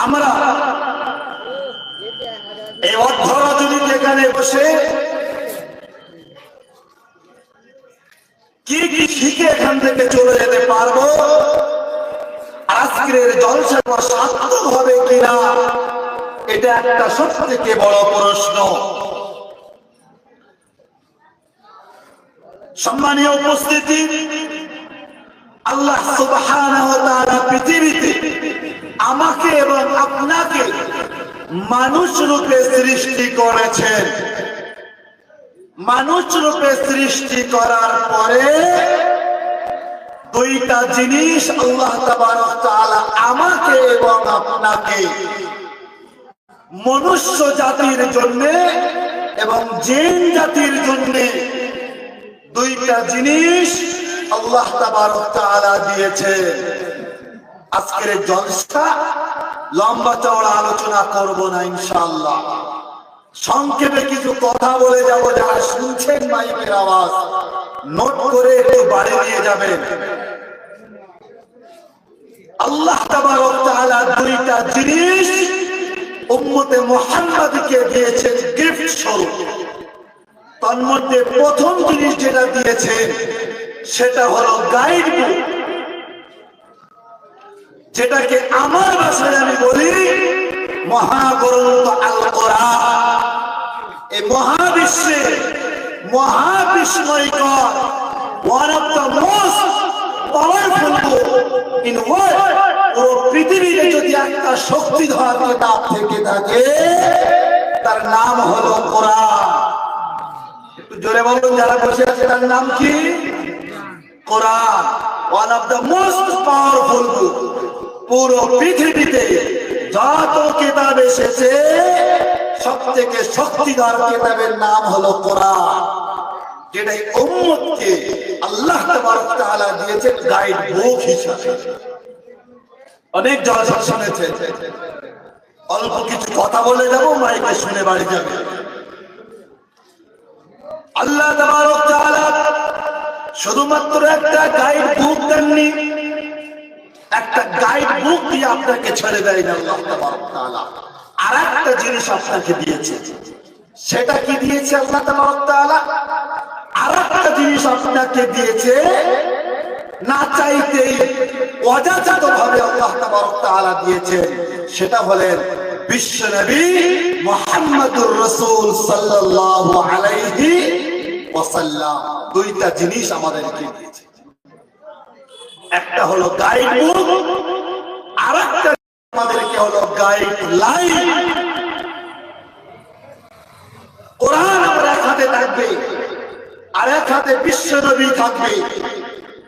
আমরা এই অর্ধরজনীতে এখানে বসে কি কি শিখে এখান থেকে চলে যেতে পারবো, আজকের জলসা সার্থক হবে কিনা, এটা একটা সবথেকে বড় প্রশ্ন। সম্মানীয় উপস্থিতি, আল্লাহ সুবহানাহু ওয়া তাআলা পৃথিবীতে আমাকে এবং আপনাকে মানুষ রূপে সৃষ্টি করেছেন। মানুষ রূপে সৃষ্টি করার পরে দুইটা জিনিস আল্লাহ তাবারক ওয়া তাআলা আমাকে এবং আপনাকে মনুষ্য জাতির জন্য এবং জিন জাতির জন্য দুইটা জিনিস আল্লাহ তাবারক ওয়া তাআলা দিয়েছেন। আজকের জলসা লম্বা চওড়া আলোচনা করব না ইনশাআল্লাহ, সংক্ষেপে কিছু কথা বলে যাব। যারা শুনছেন মাইকের আওয়াজ নোট করে একটু বাড়ি নিয়ে যাবেন। আল্লাহ তাবারক ওয়া তাআলা দুইটা জিনিস উম্মতে মুহাম্মাদকে দিয়েছেন গিফট স্বরূপ। তার মধ্যে প্রথম জিনিস যেটা দিয়েছেন সেটা হলো গাইড বুক, যেটাকে আমার ভাষায় আমি বলি মহাগ্রন্থ আল কোরআন। এই মহাবিশ্বে মহাবিস্ময়কর one of the most powerful book in world. ও পৃথিবীতে যদি একটা শক্তিধর কিতাব থেকে থাকে তার নাম হলো কোরআন। একটু জোরে বলুন যারা বসে আছে, তার নাম কি? কোরআন। One of the most powerful book. পুরো পৃথিবীতে যত কিতাব এসেছে সব থেকে শক্তিধর কিতাবের নাম হলো কোরআন, যেটা উম্মতকে আল্লাহ তাবারক ওয়া তাআলা দিয়েছেন গাইড বুক হিসাবে। অনেক জলসা শুনেছেন, অল্প কিছু কথা বলে যাব, মাইকে শুনে বাড়ি যাবে। আল্লাহ তাবারক ওয়া তাআলা শুধুমাত্র একটা গাইড বুক দেননি, একটা গাইড বুক দিয়ে আপনাকে ছেড়ে দেয় না আল্লাহ তাবারক ওয়া তাআলা। আর একটা জিনিস আপনাকে দিয়েছে। সেটা কি দিয়েছে আল্লাহ তাবারক ওয়া তাআলা? আর একটা জিনিস আপনাকে দিয়েছে, না চাইতেই অযাচিত ভাবে আল্লাহ তাবারক ওয়া তাআলা দিয়েছেন। সেটা হলেন বিশ্বনবী মুহাম্মদুর রাসূল সাল্লাল্লাহু আলাইহি ওয়াসাল্লাম। দুইটা জিনিস আমাদেরকে দিয়েছে, একটা হলো গাইড বুক, আর একটা আমাদেরকে হলো গাইড লাইন। কোরআন আমার এক হাতে থাকবে, আর এক হাতে বিশ্বনবী থাকবে।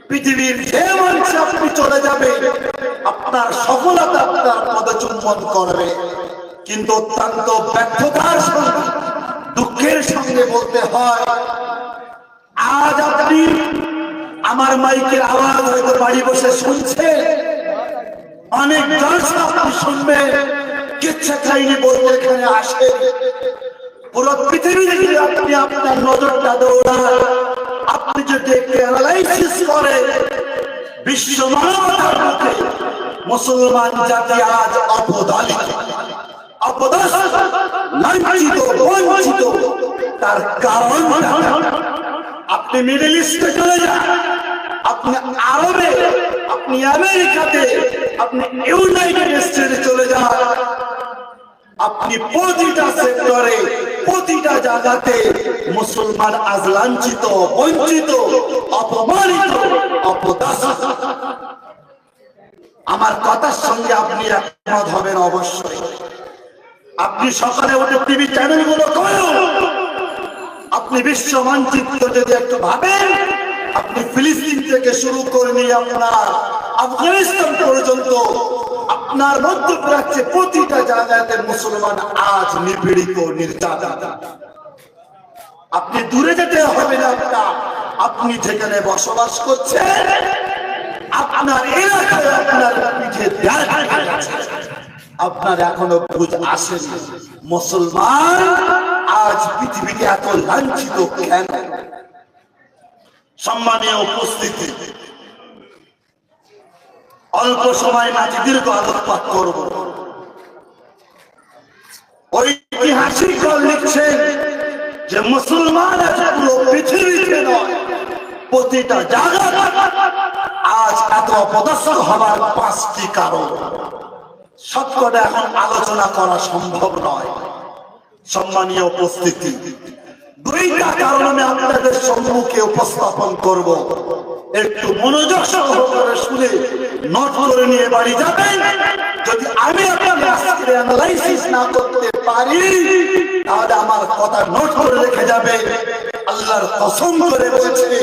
পৃথিবীর যে মঞ্চে আপনি চলে যাবে আপনার সফলতা আপনার পদচুম্বন করবে, কিন্তু অত্যন্ত ব্যর্থতার সঙ্গে দুঃখের সঙ্গে বলতে হয়, আজ আপনি আমার মাইকের আওয়াজ হয়তো বাড়ি বসে শুনছে, অনেক জলসা আপনি শুনবেন, কিচ্ছা খাইনি বলতে এখানে আসে। পুরো পৃথিবীতে যদি আপনি আপনার নজরটা দৌড়ান, আপনি যদি অ্যানালাইসিস করেন, বিশ্ব মানবতার মধ্যে মুসলমান জাতি আজ অপদলিত, অপদস্থ, লাঞ্ছিত, বঞ্চিত। তার কারণ আপনি মিডল ইস্টে চলে যান, আপনি আরবে, আপনি আমেরিকাতে, আপনি ইউনাইটেড স্টেটে চলে যান, আপনি প্রতিটা সেক্টরে প্রতিটা জায়গাতে মুসলমান আজ লাঞ্ছিত, বঞ্চিত, অপমানিত, অপদস্থ। আমার কথার সঙ্গে আপনি একমত হবেন অবশ্যই। আপনি সকালে উঠে টিভি চ্যানেলগুলো খুলুন, আপনি বিশ্ব মানচিত্র যদি একটু ভাবেন, আপনি ফিলিস্তিন থেকে শুরু করে নিয়ে আপনার আফগানিস্তান পর্যন্ত, আপনার মধ্যপ্রাচ্যে প্রতিটা জায়গাতে মুসলমান আজ নিপীড়িত, নির্যাতিত। আপনি দূরে যেতে হবে না, আপনি যেখানে বসবাস করছেন আপনার এলাকায় আপনার পিঠে আপনার এখনো বুঝ আসেনি মুসলমান আজ পৃথিবীতে এত লাঞ্ছিত কেন? সম্মানীয় উপস্থিতি, অল্প সময় না দীর্ঘ আলোকপাত করব। যে মুসলমান আছে পুরো পৃথিবীতে নয়, প্রতিটা জায়গায় আজ এত অপদস্থ হবার 5টি কারণ। সবকটা এখন আলোচনা করা সম্ভব নয়। সম্মানীয় উপস্থিতি, 2টা কারণ আমি আপনাদের সম্মুখে উপস্থাপন করব। একটু মনোযোগ সহকারে শুনে নোট করে নিয়ে বাড়ি যাবেন। যদি আমি আপনাদের আজকে অ্যানালাইসিস না করতে পারি তাহলে আমার কথা নোট করে রেখে যাবে। আল্লাহর কসম করে বলছি,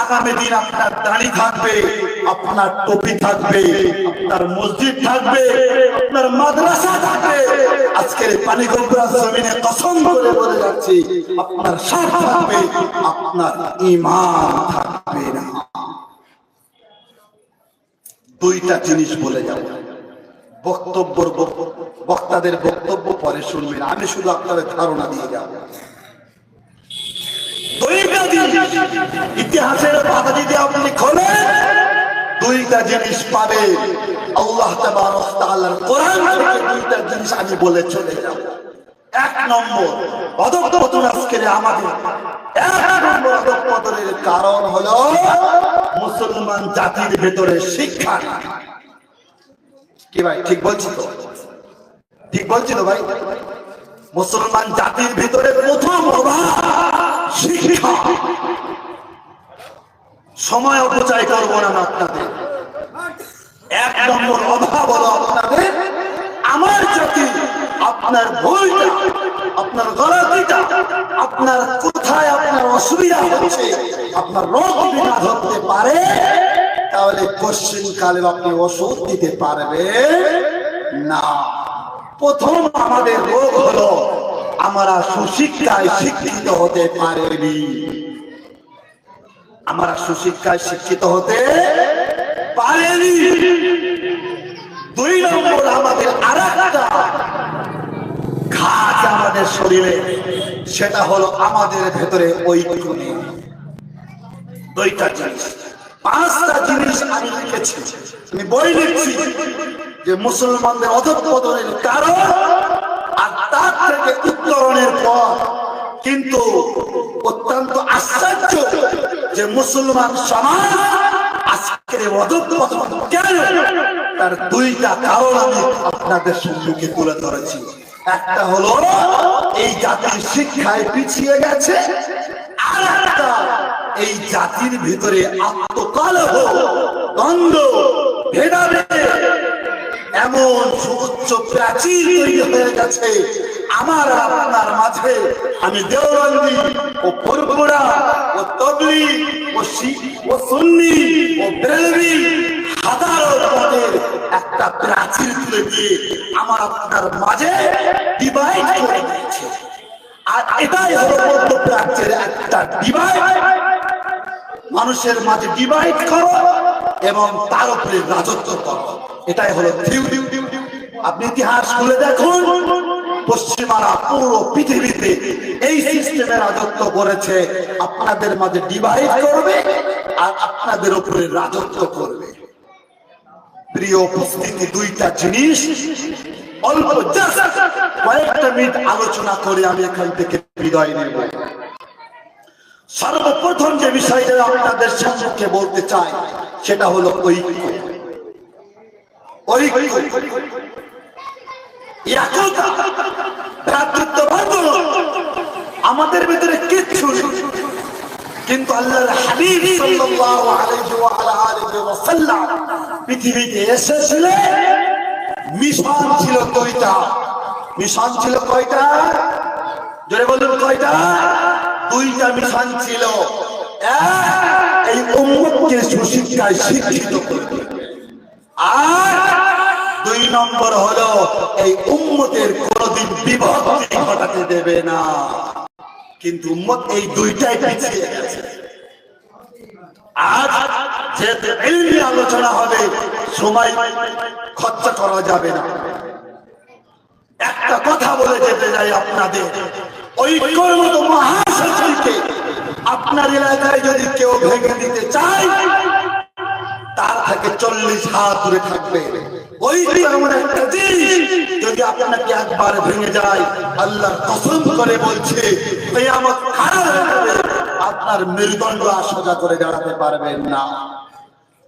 আগামী দিন আপনার দাড়ি থাকবে, আপনার টুপি থাকবে, আপনার মসজিদ থাকবে, আপনার মাদ্রাসা থাকবে। আজকের পানিগোবরা জমিনে কসম করে বলে যাচ্ছি, আপনার সব থাকবে, আপনার ঈমান থাকবে না। 2টা জিনিস বলে যাব। বক্তাদের বক্তব্য পরে শুনবেন, আমি শুধু আপনাদের ধারণা দিয়ে যাব। 2টা জিনিস ইতিহাসের পাতা যদি আপনি খোলেন, 2টা জিনিস পাবে। আল্লাহ তাবারক ওয়া তাআলার কোরআন থেকে 2টা জিনিস আমি বলে চলে যাব। 1 নম্বর অধঃপতন আজকের আমাদের 1 নম্বর অধঃপতনের কারণ হলো মুসলমান জাতির ভেতরে শিক্ষা। কি ভাই ঠিক বলছি তো? ঠিক বলছি তো ভাই? মুসলমান জাতির ভিতরে প্রথম অভাব শিক্ষা। সময় অপচয় করবো না আপনাদের। 1 নম্বর অভাব হলো আপনাদের, আমার জাতি আপনার ভুলটা, আপনার গলতিটা, আপনার কোথায় আপনার অসুবিধা হচ্ছে, আপনার রোগ বিনা ধরতে পারে, তাহলে কোশ্চিন কালে আপনি ওষুধ দিতে পারবেন না। প্রথম আমাদের রোগ হলো আমরা সুশিক্ষায় শিক্ষিত হতে পারিনি। আমরা সুশিক্ষায় শিক্ষিত হতে পারিনি। 2 নম্বর আমাদের আরেকটা ঘাত আমাদের শরীরে, সেটা হলো আমাদের ভেতরে ঐক্য নেই। 2টা জিনিস, 5টা জিনিস আমি লিখেছি, আমি বই লিখছি যে মুসলমানদের অধঃপতনের কারণ, আর তার থেকে উত্তরণের পর কিন্তু অত্যন্ত আশ্চর্য যে মুসলমান সমাজ আজকের অধঃপতন কেন, তার 2টা কারণ আমি আপনাদের সম্মুখে তুলে ধরেছি। একটা হলো এই জাতির শিক্ষায় পিছিয়ে গেছে, আর একটা এই জাতির ভিতরে আত্মকলহ, দ্বন্দ্ব, ভেদাভেদ এমন সুউচ্চ প্রাচীর তৈরি হয়ে গেছে আমার আপনার মাঝে। আমি দেওবন্দি ও ফুরফুরা ও তাবলীগ ও সুন্নি ও বেরেলভি হাজারো পদের একটা প্রাচীর তুলে দিয়ে আমার আপনার মাঝে ডিভাইড করে দিয়েছে। আর এটাই হলো মধ্যপ্রাচ্যের একটা ডিভাইড। মানুষের মাঝে ডিভাইড করো এবং তার উপরে রাজত্ব করো, এটাই হলো থিওরি। আপনি ইতিহাস খুলে দেখুন, পশ্চিমারা পুরো পৃথিবীতে এই সিস্টেমে রাজত্ব করেছে। আপনাদের মাঝে ডিভাইড করবে আর আপনাদের উপরে রাজত্ব করবে। প্রিয় উপস্থিতি, 2টা জিনিস অল্প কয়েকটা মিনিট আলোচনা করে আমি এখান থেকে বিদায় নেব। সর্বপ্রথম যে বিষয়টা আপনাদের সম্মুখে বলতে চাই সেটা হলো ঐক্য। আমাদের ভিতরে কিচ্ছু নেই, কিন্তু আল্লাহর হাবিব সাল্লাল্লাহু আলাইহি ওয়া আলিহি ওয়াসাল্লাম পৃথিবীতে এসেছিলেন। মিশন ছিল 2টা। মিশন ছিল কয়টা? জোরে বলুন কয়টা? 2টা মিশন ছিল। এই উম্মতকে সুশিক্ষায় শিক্ষিত করবে, আর 2 নম্বর হলো এই উম্মতের কোনদিন বিভক্তি ঘটাতে দেবে না। কিন্তু উম্মত এই 2টাই পিছিয়ে গেছে। আজ যেহেতু ইলমি আলোচনা হবে, সময় খরচা করা যাবে না। একটা কথা বলে যেতে যাই আপনাদের, ঐক্যের মতো মহাশক্তিকে আপনার এলাকায় যদি কেউ ভেঙে দিতে চায়, তার থেকে 40 হাত দূরে থাকবে। ওইটা এমন একটা জিনিস যদি আপনাকে একবার ভেঙে যায়, আল্লাহর কসম করে বলছে কিয়ামত খাড়া হয়ে যাবে, আপনার মেরুদণ্ড সোজা করে দাঁড়াতে পারবেন না।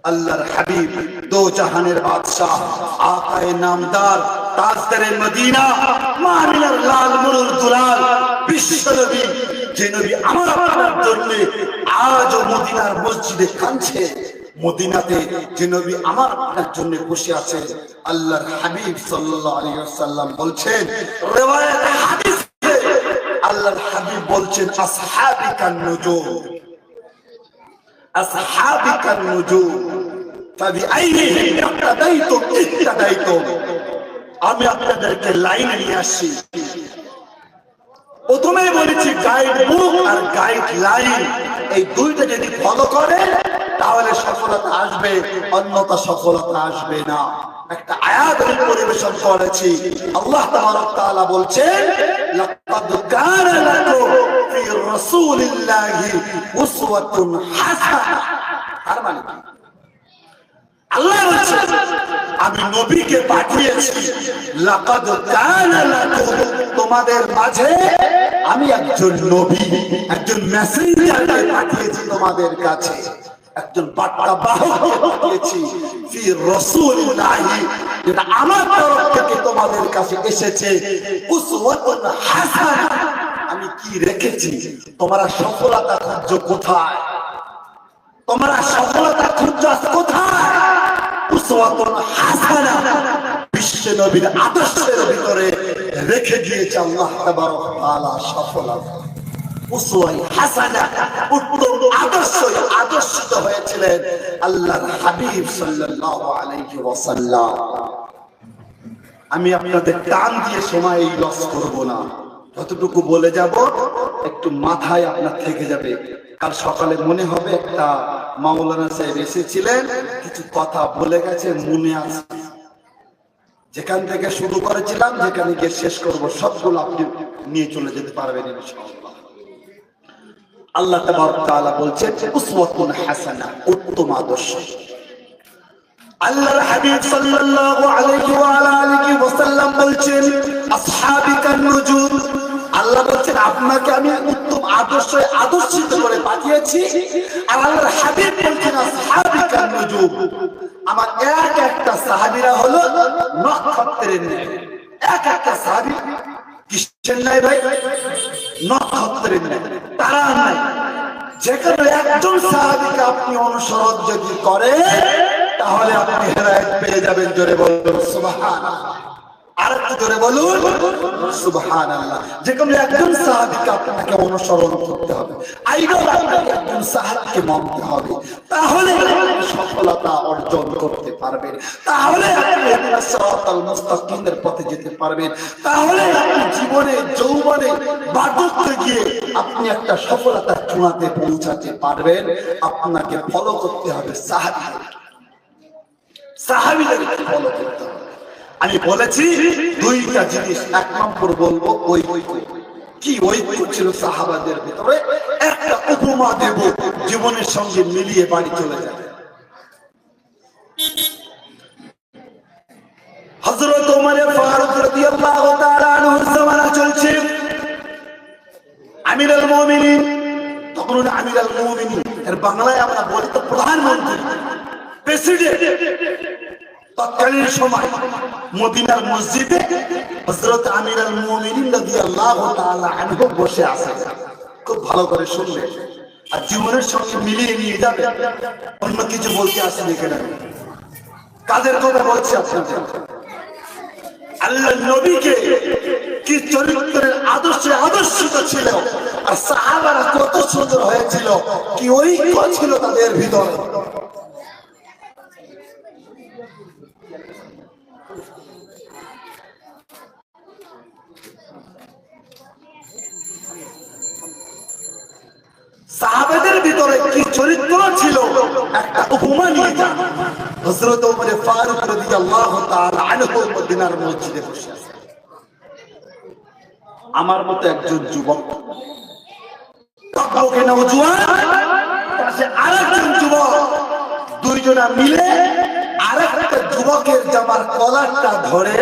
আল্লাহর হাবিব দো জাহানের বাদশাহ আকায়ে নামদার তাজদারে মদিনা মামিনার লাল মুরুল দুলাল বিশ্ব নবী, যে নবী আমার আপনার জন্য আজও মদিনার মসজিদে কাঁদছে, মদিনাতে যে নবী আমার আপনার জন্য বসে আছেন, আল্লাহর হাবিব সাল্লাল্লাহু আলাইহি ওয়াসাল্লাম বলছেন, রিওয়ায়াত হাদিসে আল্লাহর হাবিব বলছেন, আসহাবিকান নুজুম, আসহাবিকান নুজুম ফাবিআইহিম ইক্তাদাইতুম ইক্তাদাইতুম। আমি আপনাদেরকে লাইনে নিয়ে আসছি। প্রথমে বলেছি গাইড বুক আর গাইড লাইন, এই দুইটা যদি ফলো করে তাহলে সফলতা আসবে, অন্যথা সফলতা আসবে না। একটা আয়াত আমি পরিবেশন করেছি, আল্লাহ তাবারক তাআলা বলছেন, লাকাদ কানা লাকুম ফি রাসূলিল্লাহি উসওয়াতুন হাসানাহ। তার মানে আল্লাহ বলছেন আমি নবীকে পাঠিয়েছি, লাকাদ কানা লাকুম, তোমাদের মাঝে আমি একজন নবী, একজন মেসেঞ্জারকে পাঠিয়েছি তোমাদের কাছে, একজন বার্তা বাহক পাঠিয়েছি, ফি রাসূলিল্লাহি, যেটা আমার তরফ থেকে তোমাদের কাছে এসেছে, উসওয়াতুন হাসানাহ। আমি কি রেখেছি? তোমরা সফলতা খুঁজছো কোথায়? তোমরা সফলতা খুঁজছো কোথায়? উসওয়াতুন হাসানাহ, বিশ্ব নবীর আদর্শের ভিতরে রেখে দিয়েছে আল্লাহ তাবারক তাআলা সফলতা। উসওয়ায়ে হাসানাহ, উত্তম আদর্শ আদর্শিত হয়েছিলেন আল্লাহর হাবিব সাল্লাল্লাহু আলাইহি ওয়াসাল্লাম। আমি আপনাদের টান দিয়ে সময় লস করব না, যতটুকু বলে যাব একটু মাথায় আপনার থেকে যাবে। কাল সকালে মনে হবে একটা মাওলানা সাহেব এসেছিলেন, কিছু কথা বলে গেছে, মনে আছে। যেখান থেকে শুরু করেছিলাম, যেখানে গিয়ে শেষ করব, সবগুলো আপনি নিয়ে চলে যেতে পারবেন ইনশাআল্লাহ। আল্লাহ তাবারক তাআলা বলছেন উসওয়াতুন হাসানাহ, উত্তম আদর্শ। আল্লাহর হাবিব সাল্লাল্লাহু আলাইহি ওয়া আলিহি ওয়াসাল্লাম বলছেন আসহাবিকান নুজুম, আল্লাহ বলছেন আপনাকে আমি উত্তম আদর্শে আদর্শিত করে পাঠিয়েছি। আর আল্লাহর হাবিব বলছেন আসহাবিকান নুজুম, আমার এক একটা সাহাবীরা হলো নক্ষত্রের ন্যায়। এক একটা সাহাবী কিসের ন্যায় ভাই? নক্ষত্রের ন্যায়, তারা নাই। যেখানে একজন সাহাবীকে আপনি অনুসরণ যদি করেন তাহলে আপনি হেদায়েত পেয়ে যাবেন। জোরে বলুন সুবহানাল্লাহ, আর একটু জোরে বলুন সুবহানাল্লাহ। যেখানে একজন সাহাবীকে আপনাকে অনুসরণ করতে হবে, আইডল আপনাকে একজন সাহাবীকে মানতে হবে, তাহলে আপনি সফলতা অর্জন করতে পারবেন, তাহলে আপনি সিরাতাল মুস্তাকিমের পথে যেতে পারবেন, তাহলে আপনি জীবনে যৌবনে বার্ধক্যে গিয়ে আপনি একটা সফলতার চূড়াতে পৌঁছাতে পারবেন। আপনাকে ফলো করতে হবে সাহাবীদেরকে ফলো করতে হবে। আমি বলেছি দুইটা জিনিস, এক নম্বর বলবো ঐক্য। কি ঐক্য ছিল সাহাবাদের ভিতরে? একটা উপমা দেব, জীবনের সঙ্গে মিলিয়ে বাড়ি চলে যাবে। হযরত ওমর ফারুক রাদিয়াল্লাহু তাআলা আনহুর জামানা চলছে, আমিরুল মুমিনিন, তখন আমিরুল মুমিনিন এর বাংলায় আমরা বলি তো প্রধানমন্ত্রী, প্রেসিডেন্ট। তৎকালীন সময় মদিনার মসজিদে হযরত আমিরুল মুমিনিন রাদিয়াল্লাহু তাআলা আনহু বসে আছেন। খুব ভালো করে শুনবেন আর জীবনের সঙ্গে মিলিয়ে নিয়ে যাবেন। অন্য কিছু বলতে আসেন এখানে, কাদের কথা বলছি আপনাদের? আল্লাহর নবীকে কি চরিত্রের আদর্শে আদর্শিত ছিল, আর সাহাবারা কত সুন্দর হয়েছিল, কি ঐক্য ছিল তাদের ভিতরে। সাহাবাদের ভিতরে কি চরিত্র ছিল, একটা উপমা নিয়ে যান। হযরত ওমর ফারুক রাদিয়াল্লাহু তাআলা আনহু মদিনার মসজিদে বসে আছেন। আমার মতো একজন যুবক, তকবকে নওজোয়ান, পাশে আরেকজন যুবক, দুইজনা মিলে আরেকটা যুবক যুবকের জামার কলারটা ধরে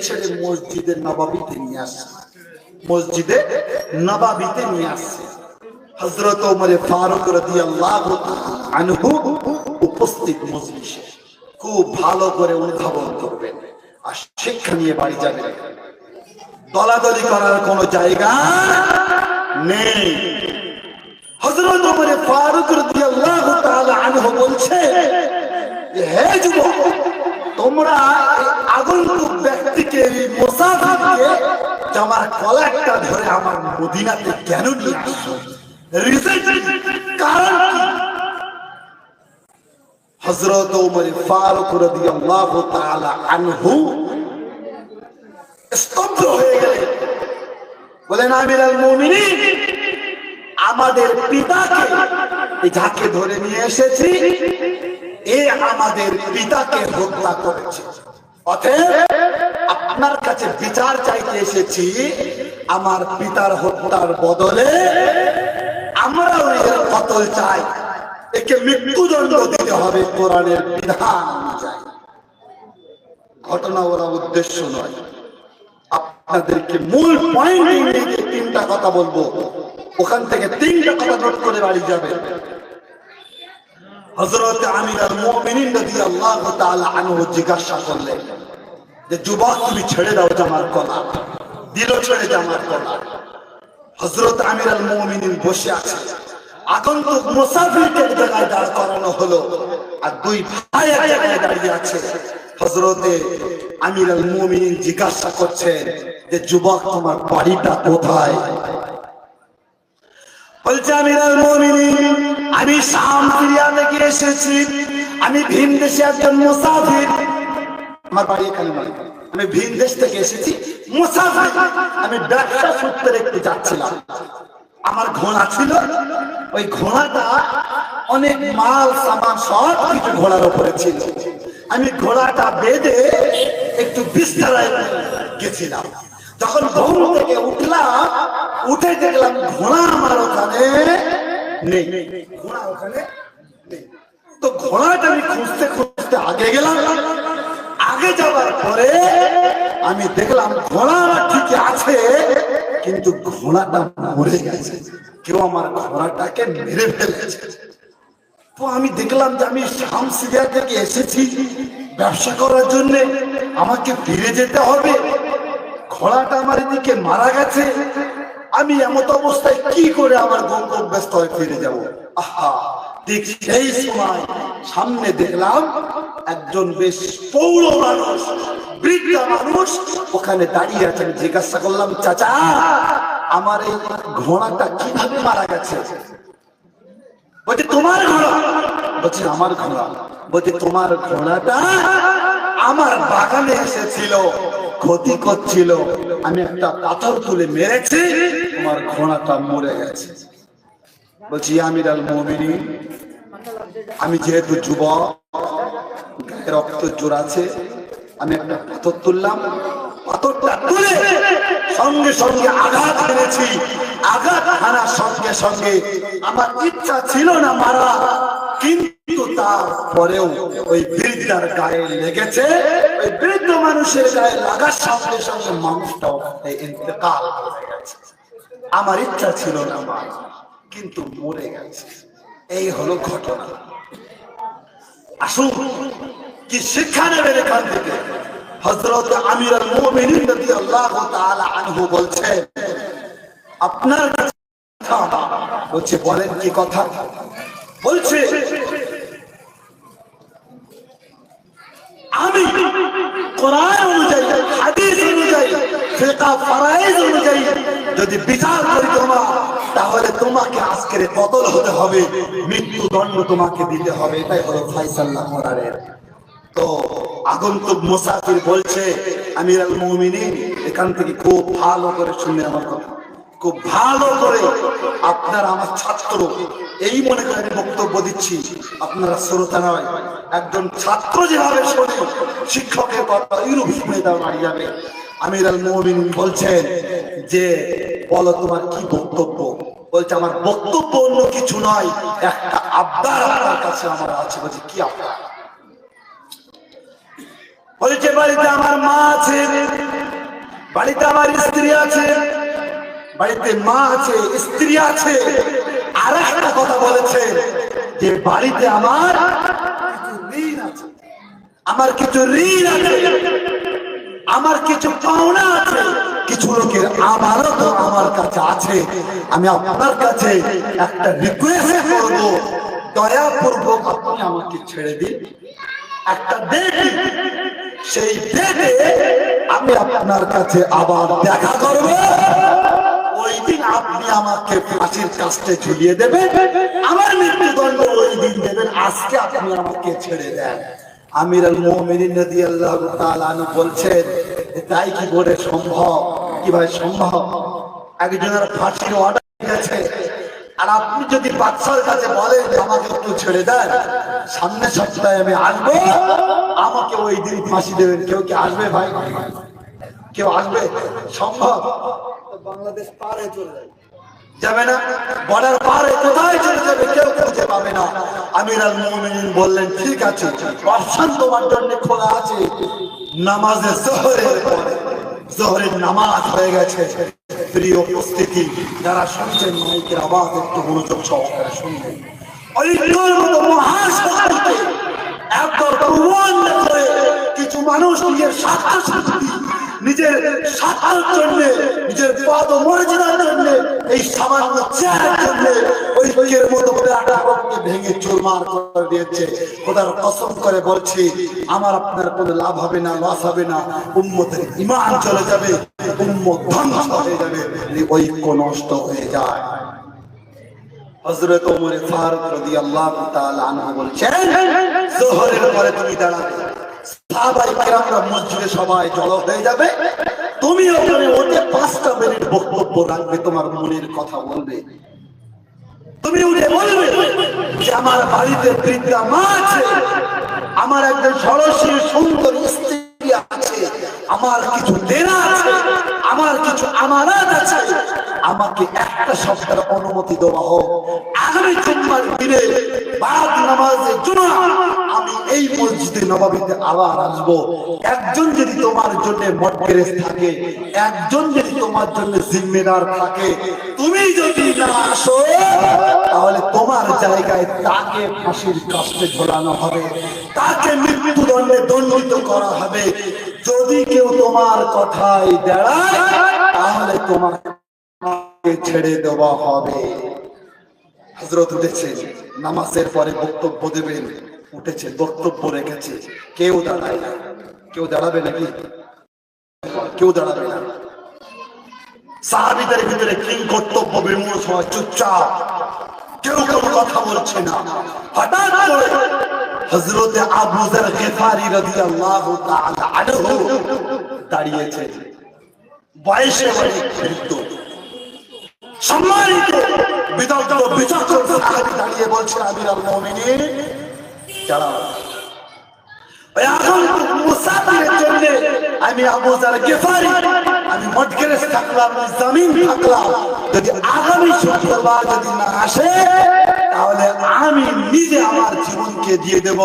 ছেড়ে মসজিদের নবাবিতে নিয়ে আসছে, মসজিদে নবাবিতে নিয়ে আসছে। হযরত ওমর ফারুক রাদিয়াল্লাহু আনহু উপস্থিত মজলিসে খুব ভালো করে অনুধাবন করবেন আর শিক্ষা নিয়ে বাড়ি যাবেন। দলাদলি করার কোনো জায়গা নেই। হযরত ওমর ফারুক রাদিয়াল্লাহু তাআলা আনহু বলছে, হে যুবক, তোমরা আগন্তুক ব্যক্তিকে, মুসাফিরকে জামার কলারটা ধরে আমার মদিনাতে কেন নিয়ে আসছো? কারণ কি? হযরত ওমর ফারুক রাদিয়াল্লাহু তাআলা আনহু স্তব্ধ হয়ে গেলেন। বলেন, আমিরুল মুমিনিন, আমাদের পিতাকে, যাকে ধরে নিয়ে এসেছি, এ আমাদের পিতাকে হত্যা করেছে। অতএব আপনার কাছে বিচার চাইতে এসেছি। আমার পিতার হত্যার বদলে আমরাও এর কতল চাই। একে মৃত্যুদণ্ড দিতে হবে কোরআনের বিধান অনুযায়ী। ঘটনা ওরা উদ্দেশ্য নয়, আপনাদেরকে মূল পয়েন্ট নিয়ে তিনটা কথা বলবো, ওখান থেকে তিনটা কথা নোট করে বাড়ি যাবে। হযরত আমিরুল মুমিনিন রাদিয়াল্লাহু তাআলা আনহু জিজ্ঞাসা করলেন যে, যুবক, তুমি ছেড়ে দাও জামার কলার। দিল ছেড়ে জামার কলার। হযরত আমিরুল মুমিনিন বসে আছে। আগন্তুক মুসাফিরকে এক জায়গায় দাঁড় করানো হলো আর দুই ভাই এক জায়গায় দাঁড়িয়ে আছে। হযরতে আমিরুল মুমিনিন জিজ্ঞাসা করছেন যে, যুবক, তোমার বাড়িটা কোথায়? বলছে আমিরুল মুমিনিন, আমি শাম সিরিয়া থেকে এসেছি। আমি ভিন দেশে একজন মুসাফির। আমার বাড়ি এখানে নয়, আমি ভিন দেশ থেকে এসেছি, মুসাফির। আমি ব্যবসা সূত্রে একটু যাচ্ছিলাম। আমার ঘোড়া ছিল, ওই ঘোড়াটা অনেক মাল সামান সব কিছু ঘোড়ার উপরে ছিল। আমি ঘোড়াটা বেঁধে একটু বিস্তারায় গেছিলাম। যখন ঘুম থেকে উঠলাম, উঠে দেখলাম ঘোড়া আমার ওখানে নেই। ঘোড়া ওখানে নেই। তো ঘোড়াটা আমি খুঁজতে খুঁজতে আগে গেলাম। আগে যাওয়ার পরে আমি দেখলাম ঘোড়া ঠিকই আছে, কিন্তু ঘোড়াটা মরে গেছে। কেউ আমার ঘোড়াটাকে মেরে ফেলেছে। তো আমি দেখলাম যে আমি শাম সিরিয়া থেকে এসেছি ব্যবসা করার জন্য, আমাকে ফিরে যেতে হবে। ঘোড়াটা আমার এদিকে মারা গেছে। আমি এমত অবস্থায় কি করে আমার গন্তব্যস্থলে ফিরে যাব? আহা, ঠিক সেই সময় সামনে দেখলাম একজন বেশ পৌর মানুষ, বৃদ্ধ মানুষ ওখানে দাঁড়িয়ে আছেন। জিজ্ঞাসা করলাম, চাচা, আমার এই ঘোড়াটা কিভাবে মারা গেছে? বলছে, তোমার ঘোড়া? বলছে, আমার ঘোড়া। বলছে, তোমার ঘোড়াটা আমার বাগানে এসেছিল, ক্ষতি করছিল, আমি একটা পাথর তুলে মেরেছি, তোমার ঘোড়াটা মরে গেছে। বলছি, আমিরুল মুমিনিন, আমি যেহেতু যুবক, গায়ে রক্ত জোর আছে, আমি একটা পাথর তুললাম, পাথরটা তুলে সঙ্গে সঙ্গে আঘাত এনেছি। আঘাত হানার সঙ্গে সঙ্গে আমার ইচ্ছা ছিল না মারা, কিন্তু তারপরেও ওই বৃদ্ধার গায়ে লেগেছে। ওই বৃদ্ধ মানুষের গায়ে লাগার সঙ্গে সঙ্গে মানুষটাও ইন্তেকাল করে গেছে। আমার ইচ্ছা ছিল না মারা, কিন্তু মরে গেছে। এই হলো ঘটনা। আসুন, কি শিক্ষা নেবেন এখান থেকে? হযরত আমিরুল মুমিনিন রাদিয়াল্লাহু তাআলা আনহু বলছেন, আপনার কথা বলছে। বলেন, কি কথা বলছে? আমি কোরআন অনুযায়ী, হাদিস অনুযায়ী, ফিকহ ফরায়েজ অনুযায়ী যদি বিচার করি তাহলে তোমাকে আজকের বদল হতে হবে, মৃত্যুদণ্ড তোমাকে দিতে হবে। এটাই হলো ফায়সালা কোরআনের। তো আগন্তুক মুসাফির বলছে, আমিরুল মুমিনিন, এখান থেকে খুব ভালো করে শুনে আমার কথা, খুব ভালো করে। আপনারা আমার ছাত্র, এই মনে করে বক্তব্য দিচ্ছি, আপনারা শ্রোতা নয়। একজন ছাত্র যেভাবে শোনে শিক্ষকের কথা, এইরূপ শুনে দেওয়া বাড়ি যাবে। আমিরুল মুমিনিন বলছেন যে, বলো তোমার কি বক্তব্য? বলছে, আমার বক্তব্য অন্য কিছু নয়, একটা আবদার আপনার কাছে আমার আছে। বলছে, কি আবদার? বলছে বাড়িতে আমার মা আছে, বাড়িতে আমার স্ত্রী আছে, বাড়িতে মা আছে, স্ত্রী আছে। আর একটা কথা বলেছে যে বাড়িতে আমার কিছু ঋণ আছে, আমার কিছু ঋণ আছে, আমার কিছু পাওনা আছে, কিছু লোকের আমারও তো আমার কাছে আছে। আমি আপনার কাছে একটা রিকোয়েস্ট করব, দয়াপূর্বক আপনি আমাকে ছেড়ে দিন। একটা ডেট, সেই ডেটে আমি আপনার কাছে আবার দেখা করব। ওই দিন আপনি আমাকে ফাঁসির কাস্টে ঝুলিয়ে দেবেন, আমার মৃত্যুদণ্ড ওই দিন দেবেন। আজকে আপনি আমাকে ছেড়ে দেন। আমিরুল মুমিনিন রাদিয়াল্লাহু তাআলা আনহু বলছেন, তাই কি করে সম্ভব? কিভাবে সম্ভব? একজনের ফাঁসির অর্ডার গেছে, আর আপনি যদি বাদশার কাছে বলেন যে আমাকে একটু ছেড়ে দেন, সামনের সপ্তাহে আমি আসবো, আমাকে ওই দিন ফাঁসি দেবেন, কেউ কি আসবে ভাই? কেউ আসবে? সম্ভব? বাংলাদেশ পারে চলে যাবে না, বর্ডার পারে কোথায় চলে যাবে, কেউ খুঁজে পাবে না। আমিরুল মুমিনিন বললেন, ঠিক আছে, অপশন তোমার জন্য খোলা আছে। নামাজে জোহরের পরে, জোহরের নামাজ হয়ে গেছে। প্রিয় উপস্থিতি, যারা শুনছেন মাইকের আওয়াজ একটু মনোযোগ সহকারে শুনবেন। মহাশক্তি একদম প্রবন্ধ করে কিছু মানুষ নিজের স্বার্থশক্তি, নিজের স্বার্থের জন্য, নিজের পদ ও মর্যাদার জন্য, এই সামান্য চেয়ারের জন্য ঐক্যের মতো প্ল্যাটফর্মকে ভেঙে চুরমার করে দিয়েছে। খোদার কসম করে বলছি, আমার আপনার কোনো লাভ হবে না, লস হবে না। উম্মতের ঈমান চলে যাবে, উম্মত ধ্বংস হয়ে যাবে, ঐক্য নষ্ট হয়ে যায়। হযরত ওমর ফারুক রাদিয়াল্লাহু তাআলা আনহু বলছেন, যোহরের পরে তুমি দাঁড়াবে, সাহাবায়ে কেরামরা মসজিদে সবাই জড়ো হয়ে যাবে, তুমি ওখানে উঠে 5টা মিনিট বক্তব্য রাখবে, তোমার মনের কথা বলবে। তুমি উঠে বলবে যে আমার বাড়িতে বৃদ্ধা মা আছে, আমার একজন সরসী সুন্দর স্ত্রী আছে, আমার কিছু দেনা আছে, আমার কিছু আমানত আছে, আমাকে একটা সপ্তাহের অনুমতি দেওয়া হোক। আগামী জুম্মার দিনে বাদ নামাজে জুমা আমি এই মসজিদে নববীতে আবার আসবো। একজন যদি তোমার জন্য মডগ্রেজ থাকে, একজন যদি তোমার জন্য জিম্মেদার থাকে, তুমি যদি না আসো তাহলে তোমার জায়গায় তাকে ফাঁসির কাস্টে ঝোলানো হবে, তাকে মৃত্যুদণ্ডে দণ্ডিত করা হবে। যদি কেউ তোমার কথায় দাঁড়ায় তাহলে তোমাকে ছেড়ে দেওয়া হবে। হযরত উঠেছেন, নামাজের পরে বক্তব্য দেবেন, উঠেছে, বক্তব্য রেখেছে, কেউ দাঁড়ায় না। কেউ দাঁড়াবে নাকি? কেউ দাঁড়াবে না। সাহাবীদের ভিতরে কিং কর্তব্য বিমূঢ় সবাই চুপচাপ, কেউ কেউ কথা বলছে না। হঠাৎ করে হযরত আবু যর গিফারি রাদিয়াল্লাহু তাআলা আনহু দাঁড়িয়েছে, বয়সে অনেক বৃদ্ধ, সম্মানিত বিদগ্ধ বিচক্ষণ সাহাবী দাঁড়িয়ে বলছে, আমিরুল মুমিনিন দাঁড়াও, ওই আগন্তুক মুসাফিরের জন্য আমি আবু যর গিফারি, আমি মডগ্রেজ থাকলাম, জমিন থাকলাম, যদি আগামী শুক্রবার যদি না আসে তাহলে আমি নিজে আমার জীবনকে দিয়ে দেব।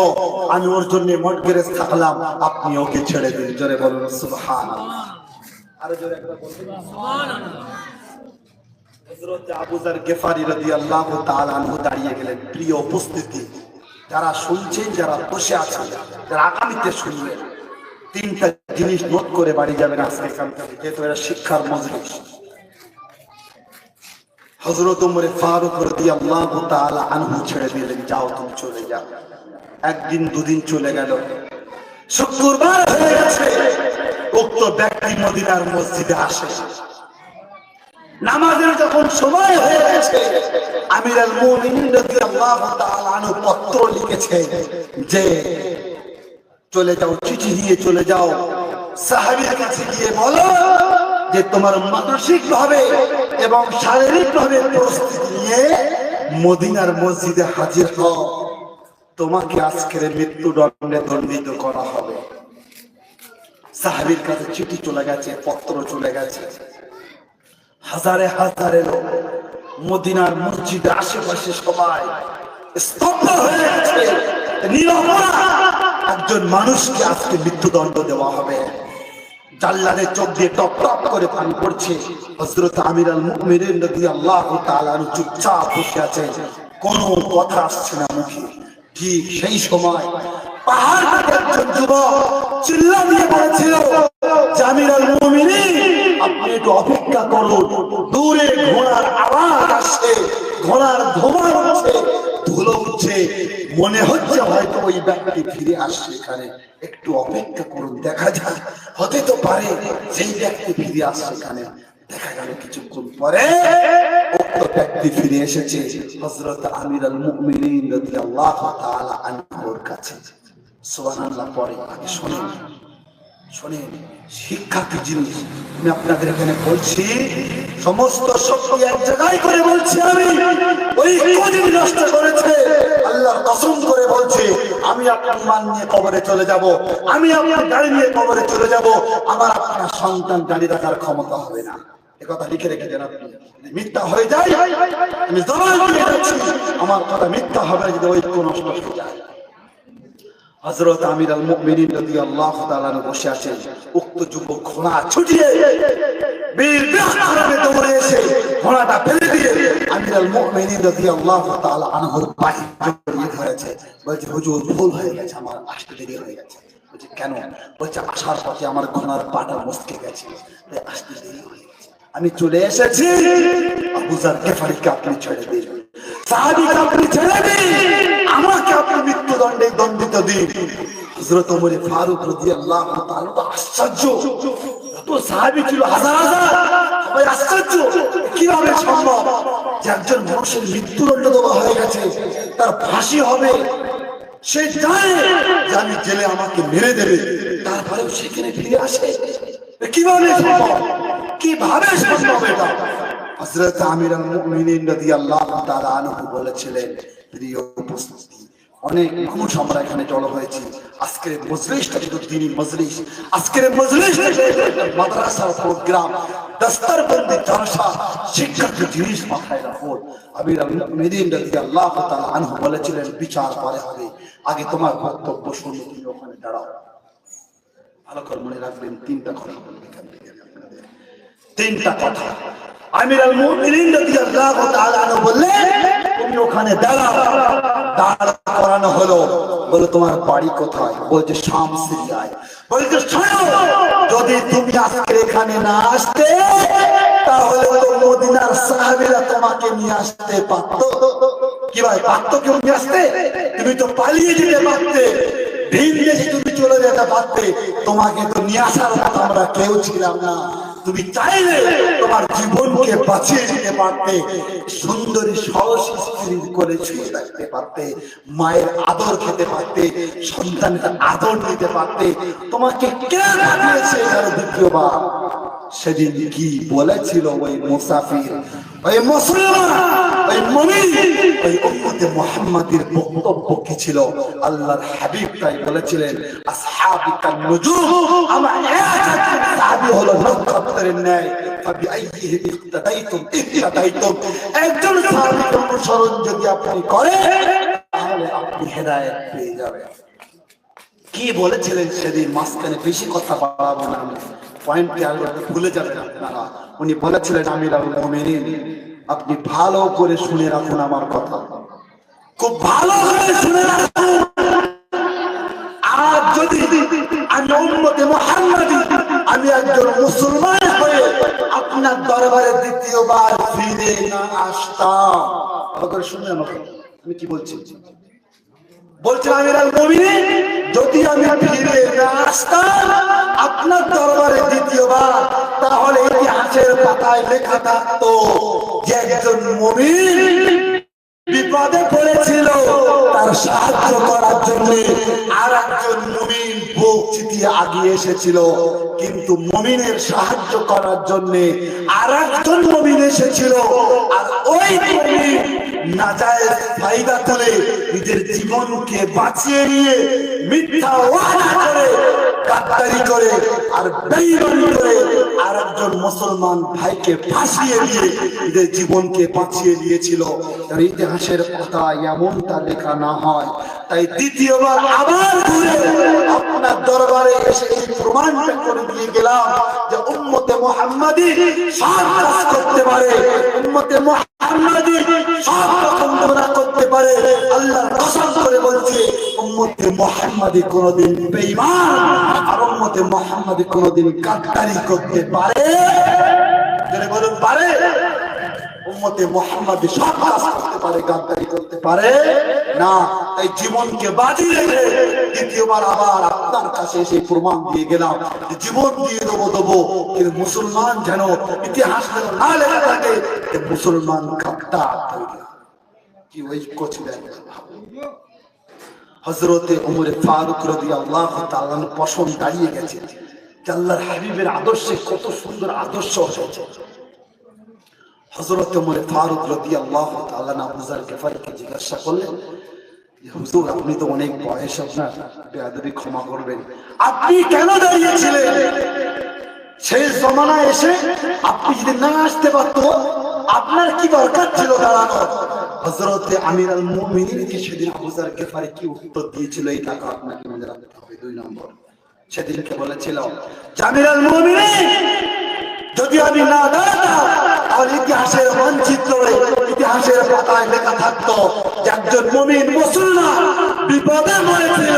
আমি ওর জন্য মডগ্রেজ থাকলাম, আপনি ওকে ছেড়ে দিন। জোরে বলুন সুবহানাল্লাহ। আরো জোরে একবার বলুন সুবহানাল্লাহ। হযরত আবু যর গিফারি রাদিয়াল্লাহু তাআলা আনহু দাঁড়িয়ে গেলেন। প্রিয় উপস্থিতি, যারা শুনছেন, যারা বসে আছেন, যারা আগামীতে শুনবেন, 3টা জিনিস নোট করে বাড়ি যাবেন আজকে এখান থেকে, যেহেতু এটা শিক্ষার মজলিস। হযরত ওমর ফারুক রাদিয়াল্লাহু তাআলা আনহু ছেড়ে দিলেন, যাও তুমি চলে যাও। একদিন দুদিন চলে গেল, শুক্রবার হয়ে গেছে, উক্ত ব্যক্তি মদিনার মসজিদে আসে। নামাজের যখন সময় হয়ে গেছে, আমিরুল মুমিনিন রাদিয়াল্লাহু তাআলা আনহু পত্র লিখেছে যে চলে যাও, চিঠি দিয়ে চলে যাও, সাহাবীর কাছে গিয়ে বলো যে তোমার মানসিক ভাবে এবং শারীরিক ভাবে প্রস্তুতি নিয়ে মদিনার মসজিদে হাজির হও, তোমাকে আজকের মৃত্যুদণ্ডে দণ্ডিত করা হবে। সাহাবীর কাছে চিঠি চলে গেছে, পত্র চলে গেছে। হাজারে হাজারে লোক মদিনার মসজিদের আশেপাশে সবাই স্তব্ধ হয়ে গেছে, নিরপরাধ একজন মানুষকে আজকে মৃত্যুদণ্ড দেওয়া হবে। জাল্লাদের চোখ দিয়ে টপ টপ করে পানি পড়ছে। হযরত আমির আল মুমিনিন রাদিয়াল্লাহু তাআলা চুপচাপ বসে আছেন, কোনো কথা আসছে না মুখে। ঠিক সেই সময় পাহাড় থেকে একজন যুবক চিল্লা দিয়ে বলেছিল, আমির আল মুমিনিন আপনি একটু অপেক্ষা করুন, দূরে ঘোড়ার আওয়াজ আসছে, ঘোড়ার ধোঁয়া উঠছে, ধুলো উঠছে, মনে হচ্ছে হয়তো ওই ব্যক্তি ফিরে আসছে এখানে, একটু অপেক্ষা করুন, দেখা যাক, হতে তো পারে সেই ব্যক্তি ফিরে আসছে এখানে। দেখা গেল কিছুক্ষণ পরে উক্ত ব্যক্তি ফিরে এসেছে হযরত আমির আল মুমিনিন রাদিয়াল্লাহু তাআলা আনহুর কাছে। সুবহানাল্লাহ। পরে আগে শুনুন, শোনেন, শিক্ষা কি জিনিস আমি আপনাদের এখানে বলছি, সমস্ত শক্তি এক জায়গায় করে বলছি আমি। ওই কদিন নষ্ট করেছে, আল্লাহর কসম করে বলছে, আমি আপনার মান নিয়ে কবরে চলে যাব, আমি আপনার গাড়ি নিয়ে কবরে চলে যাব, আমার আপনার সন্তান দাঁড়িয়ে রাখার ক্ষমতা হবে না। একথা লিখে রেখে দেন আপনি। মিথ্যা হয়ে যায়, আমি জবান দিয়ে যাচ্ছি, আমার কথা মিথ্যা হবে না যদি ঐক্য নষ্ট হয়ে যায়। হযরত আমির আল মুমিনিন রাদিয়াল্লাহু তাআলা বসে আছেন, উক্ত যুবক ঘোড়া ছুটিয়ে বীর বিক্রমে দৌড়ে এসে ঘোড়াটা ফেলে দিয়ে আমির আল মুমিনিন রাদিয়াল্লাহু তাআলা আনহুর পায়ে জড়িয়ে ধরেছে। বলছে, হুজুর ভুল হয়ে গেছে, আমার আসতে দেরি হয়ে গেছে। বলছে, কেন? বলছে, আসার পথে আমার ঘোড়ার পাটা মস্কে গেছে, তাই আসতে দেরি হয়ে গেছে, আমি চলে এসেছি। আবু যার গিফারিকে আপনি ছেড়ে দিন, সাহাবীকে আপনি ছেড়ে দিন, আমাকে আপনি মৃত্যুদণ্ডে দণ্ডিত দিন। হযরত ওমর ফারুক রাদিয়াল্লাহু তাআলা আশ্চর্য, এত সাহাবী ছিল হাজার হাজার, সবাই আশ্চর্য, কিভাবে সম্ভব যে একজন মানুষের মৃত্যুদণ্ড দেওয়া হয়ে গেছে, তার ফাঁসি হবে, সে জানে যে আমি জেলে আমাকে মেরে দেবে, তারপরেও সেখানে ফিরে আসে, কিভাবে সম্ভব, কিভাবে সম্ভব এটা? হযরত আমির আল মুমিনিন রাদিয়াল্লাহু তাআলা আনহু বলেছিলেন, প্রিয় উপস্থিতি, অনেক মানুষ আমরা এখানে জড়ো হয়েছি। আজকের মজলিসটা কিন্তু দ্বীনি মজলিস, আজকের মজলিসটা মাদ্রাসার প্রোগ্রাম, দস্তরবন্দি জলসা, শিক্ষার জিনিস মাথায় রাখুন। আমির আল মুমিনিন রাদিয়াল্লাহু তাআলা আনহু বলেছিলেন, বিচার পরে হবে, আগে তোমার বক্তব্য শুনো, তুমি ওখানে দাঁড়াও। ভালো করে মনে রাখবেন, তিনটা কথা বলবেন, তিনটা কথা। আমির আল মুমিনিন রাদিয়াল্লাহু তাআলা আনহু বললেন, তুমি ওখানে দাঁড়াও। দাঁড় করানো হলো। বলে, তোমার বাড়ি কোথায়? বলছে, শাম সিরিয়ায়। বলছে, শোনো, যদি তুমি আজকে এখানে না আসতে, তাহলে তো মদিনার সাহাবীরা তোমাকে নিয়ে আসতে পারতো। কি ভাই, পারতো কেউ নিয়ে আসতে? তুমি তো পালিয়ে যেতে পারতে, ভিন দেশে তুমি চলে যেতে পারতে, তোমাকে তো নিয়ে আসার মতো আমরা কেউ ছিলাম না। তুমি চাইলে তোমার জীবনকে বাঁচিয়ে দিতে পারতে, সুন্দরী সহজ স্ত্রীর কোলে শুয়ে থাকতে পারতে, মায়ের আদর খেতে পারতে, সন্তানের আদর নিতে পারতে। তোমাকে কে পাঠিয়েছে এখানে দ্বিতীয়বার? সেদিন কি বলেছিল ওই মুসাফির, ওই মুসলমান, ওই মুমিন, ওই উম্মতে মুহাম্মাদের বক্তব্য কি ছিল? আল্লাহর হাবিব তাই বলেছিলেন, আসহাবিকান নুজুম, আমার একজন সাহাবী হলো নক্ষত্রের ন্যায়, ফাবিআইয়িহি ইক্তাদাইতুম ইহতাদাইতুম। একজন সাহাবীর অনুসরণ যদি আপনি করেন, তাহলে আপনি হেদায়েত পেয়ে যাবেন। কি বলেছিলেন সেদিন? মাঝখানে বেশি কথা বাড়াবো না, পয়েন্টে আগে ভুলে যাবেন আপনারা। উনি বলেছিলেন, আমির আল মুমিনিন, আপনি ভালো করে শুনে রাখুন আমার কথা, খুব ভালো করে শুনে রাখুন। আর যদি আমি উম্মতে মুহাম্মাদি, আমি একজন মুসলমান হয়ে আপনার দরবারে দ্বিতীয়বার ফিরে না আসতাম, ভালো করে শুনে আমাকে আমি কি বলছি। বলছেন, আমির আল মুমিনিন, যদি আমি ফিরে না আসতাম আপনার দরবারে দ্বিতীয়বার, তাহলে ইতিহাসের পাতায় লেখা থাকতো যে একজন মুমিন বিপদে পড়েছিল, তার সাহায্য করার জন্য আর একজন মুমিন বুক চিতিয়ে আগিয়ে এসেছিল। কিন্তু মুমিনের সাহায্য করার জন্য আর একজন মুমিন এসেছিল, আর ওই মুমিন নাজায়েজ ফায়দা তুলে নিজের জীবনকে বাঁচিয়ে নিয়ে মিথ্যা ওয়াদা করে, গাদ্দারি করে আর বেঈমানি করে আর একজন মুসলমান ভাইকে ফাঁসিয়ে দিয়ে নিজের জীবনকে বাঁচিয়ে নিয়েছিল। ইতিহাসের পাতায় এমনটা লেখা না হয়, তাই দ্বিতীয়বার আবার ঘুরে আপনার দরবারে এসে এই প্রমাণটা করে দিয়ে গেলাম যে উম্মতে মুহাম্মাদি সব কাজ করতে পারে, উম্মতে মুহাম্মাদি সব রকম গুনাহ করতে পারে। আল্লাহর কসম করে বলছি উম্মতে মুহাম্মাদি কোনদিন বেঈমান আর উম্মতে মুহাম্মাদি কোনদিন গাদ্দারি করতে পারে? যারা বলেন পারে, উম্মতে মুহাম্মাদি সব কাজ করতে পারে, গাদ্দারি করতে পারে না। তাই জীবনকে বাজি রেখে দ্বিতীয়বার আবার আপনার কাছে এসে প্রমাণ দিয়ে গেলাম যে জীবন দিয়ে দেবো, কিন্তু মুসলমান যেন ইতিহাস না লেখা থাকে যে মুসলমান গাদ্দার তৈরি। কি ঐক্য ছিলেন হযরতে ওমর ফারুক রাদিয়াল্লাহু তাআলা পছন্দ দাঁড়িয়ে গেছে যে আল্লাহর হাবিবের আদর্শে কত সুন্দর আদর্শ হয়েছে। হযরত ওমর ফারুক রাদিয়াল্লাহু তাআলা আবু যার গিফারীকে জিজ্ঞাসা করলেন যে হুজুর আপনি তো অনেক বয়স, আপনার বেয়াদবি ক্ষমা করবেন, আপনি কেন দাঁড়িয়েছিলেন? সেই জমানায় এসে আপনি যদি না আসতে পারতো আপনার কি দরকার ছিল দাঁড়ানো? হযরতে আমিরুল মুমিনিনকে সেদিন আবু যার গিফারী কি উত্তর দিয়েছিল এই টাকা আপনাকে মনে রাখতে হবে। 2 নম্বর, সেদিনকে বলেছিল আমিরুল মুমিনিন যদি আমি না দাঁড়াতাম তাহলে ইতিহাসের মানচিত্রে ইতিহাসের পাতায় লেখা থাকতো যে একজন মুমিন মুসলমান বিপদে পড়েছিল